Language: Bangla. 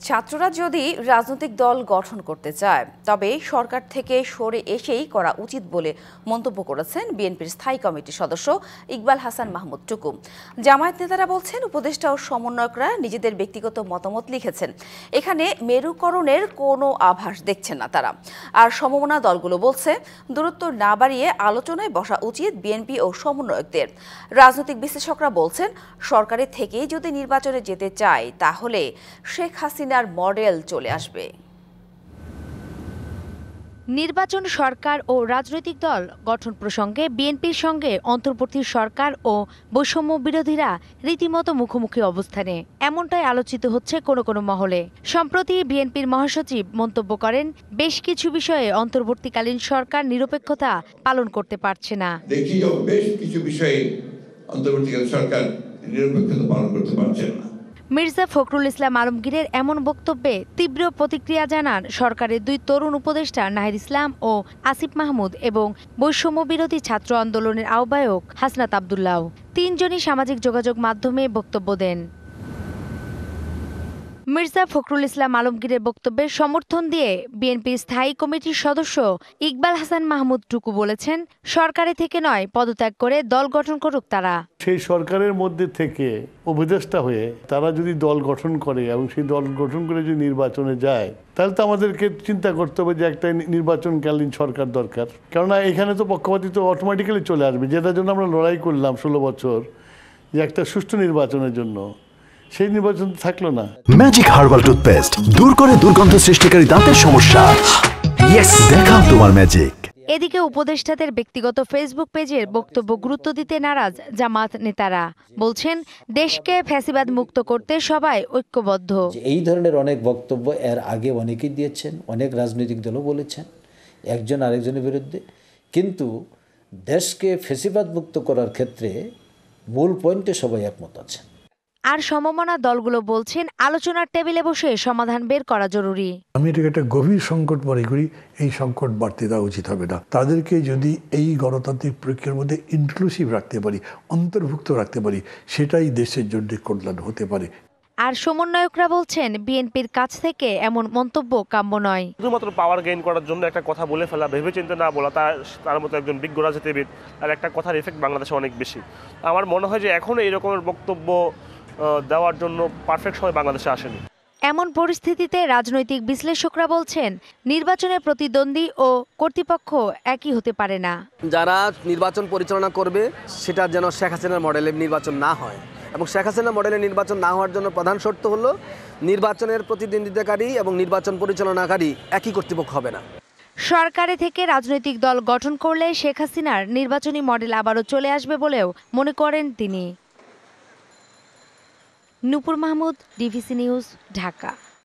ছাত্ররা যদি রাজনৈতিক দল গঠন করতে চায় তবে সরকার থেকে সরে এসেই করা উচিত বলে মন্তব্য করেছেন বিএনপির স্থায়ী কমিটির সদস্য ইকবাল হাসান মাহমুদ টুকু। জামায়াত নেতারা বলছেন উপদেষ্টা ও সমন্বয়করা নিজেদের ব্যক্তিগত মতামত লিখেছেন, এখানে মেরুকরণের কোনো আভাস দেখছেন না তারা। আর সমমনা দলগুলো বলছে দূরত্ব না বাড়িয়ে আলোচনায় বসা উচিত বিএনপি ও সমন্বয়কদের। রাজনৈতিক বিশ্লেষকরা বলছেন সরকারের থেকেই যদি নির্বাচনে যেতে চায় তাহলে শেখ হাসিনার মডেল চলে আসবে। নির্বাচন, সরকার ও রাজনৈতিক দল গঠন প্রসঙ্গে বিএনপির সঙ্গে অন্তর্বর্তী সরকার ও বৈষম্য বিরোধীরা রীতিমতো মুখোমুখি অবস্থানে, এমনটাই আলোচিত হচ্ছে কোনো কোনো মহলে। সম্প্রতি বিএনপির মহাসচিব মন্তব্য করেন, বেশ কিছু বিষয়ে অন্তর্বর্তীকালীন সরকার নিরপেক্ষতা পালন করতে পারছে না। বেশ কিছু বিষয়ে অন্তর্বর্তীকালীন সরকার নিরপেক্ষতা পালন করতে পারছে না। মির্জা ফখরুল ইসলাম আলমগীরের এমন বক্তব্যে তীব্র প্রতিক্রিয়া জানান সরকারের দুই তরুণ উপদেষ্টা নাহিদ ইসলাম ও আসিফ মাহমুদ এবং বৈষম্য বিরোধী ছাত্র আন্দোলনের আহ্বায়ক হাসনাত আব্দুল্লাহ। তিনজনই সামাজিক যোগাযোগ মাধ্যমে বক্তব্য দেন। মির্জা ফখরুল ইসলাম আলমগীরের বক্তব্যে সমর্থন দিয়ে বিএনপির স্থায়ী কমিটির সদস্য ইকবাল হাসান মাহমুদ টুকু বলেছেন, সরকারে থেকে নয়, পদত্যাগ করে দল গঠন করুক তারা। সেই সরকারের মধ্যে থেকে উপদেষ্টা হয়ে তারা যদি দল গঠন করে এবং সেই দল গঠন করে যদি নির্বাচনে যায়, তাহলে তো আমাদেরকে চিন্তা করতে হবে যে একটা নির্বাচনকালীন সরকার দরকার। কেননা এখানে তো পক্ষপাতী তো অটোমেটিক্যালি চলে আসবে, যেটার জন্য আমরা লড়াই করলাম 16 বছর, যে একটা সুষ্ঠু নির্বাচনের জন্য, সেই নির্বাচন থাকলো না। ম্যাজিক হার্বাল টুথপেস্ট দূর করে দুর্গন্ধ সৃষ্টিকারী দাঁতের সমস্যা। দেখাও তোমার ম্যাজিক। এদিকে উপদেষ্টাদের ব্যক্তিগত ফেসবুক পেজের বক্তব্য গুরুত্ব দিতে নারাজ জামাত নেতারা। বলছেন দেশকে ফ্যাসিবাদ মুক্ত করতে সবাই ঐক্যবদ্ধ। এই ধরনের অনেক বক্তব্য এর আগে অনেকেই দিয়েছেন, অনেক রাজনৈতিক দলও বলেছেন একজন আরেকজনের বিরুদ্ধে, কিন্তু দেশকে ফ্যাসিবাদ মুক্ত করার ক্ষেত্রে মূল পয়েন্টে সবাই একমত আছেন। আর সমমনা দলগুলো বলছেন আলোচনার টেবিলে বসে সমাধান বের করা জরুরি। আমি এটাকে একটা গভীর সংকট মনে করি। এই সংকট বাড়তে দেওয়া উচিত হবে না। তাদেরকে যদি এই গণতান্ত্রিক প্রক্রিয়ার মধ্যে ইনক্লুসিভ রাখতে পারি, অন্তর্ভুক্ত রাখতে পারি, সেটাই দেশের জন্য কল্যাণ হতে পারে। আর সমন্বয়করা বলছেন বিএনপির কাছ থেকে এমন মন্তব্য কাম্য নয়। শুধুমাত্র পাওয়ার গেইন করার জন্য একটা কথা বলে ফেলা, ভেবেচিন্তে না বলা, তার মতো একজন বিজ্ঞ রাজনীতিবিদ আর একটা কথার এফেক্ট বাংলাদেশে অনেক বেশি। আমার মনে হয় যে এখনো এই রকমের বক্তব্য দেওয়ার জন্য পারফেক্ট সময় বাংলাদেশে আসেনি। এমন পরিস্থিতিতে রাজনৈতিক বিশ্লেষকরা বলছেন নির্বাচনের প্রতিদ্বন্দ্বী ও কর্তৃপক্ষ একই হতে পারে না। যারা নির্বাচন পরিচালনা করবে সেটা যেন শেখ হাসিনার মডেলের নির্বাচন না হয়, এবং শেখ হাসিনা মডেলের নির্বাচন না হওয়ার জন্য প্রধান শর্ত হলো নির্বাচনের প্রতিদ্বন্দ্বিতাকারী এবং নির্বাচন পরিচালনাকারী একই কর্তৃপক্ষ হবে না। সরকারে থেকে রাজনৈতিক দল গঠন করলে শেখ হাসিনার নির্বাচনী মডেল আবারও চলে আসবে বলেও মনে করেন তিনি। নূপুর মাহমুদ, ডিভিসি নিউজ, ঢাকা।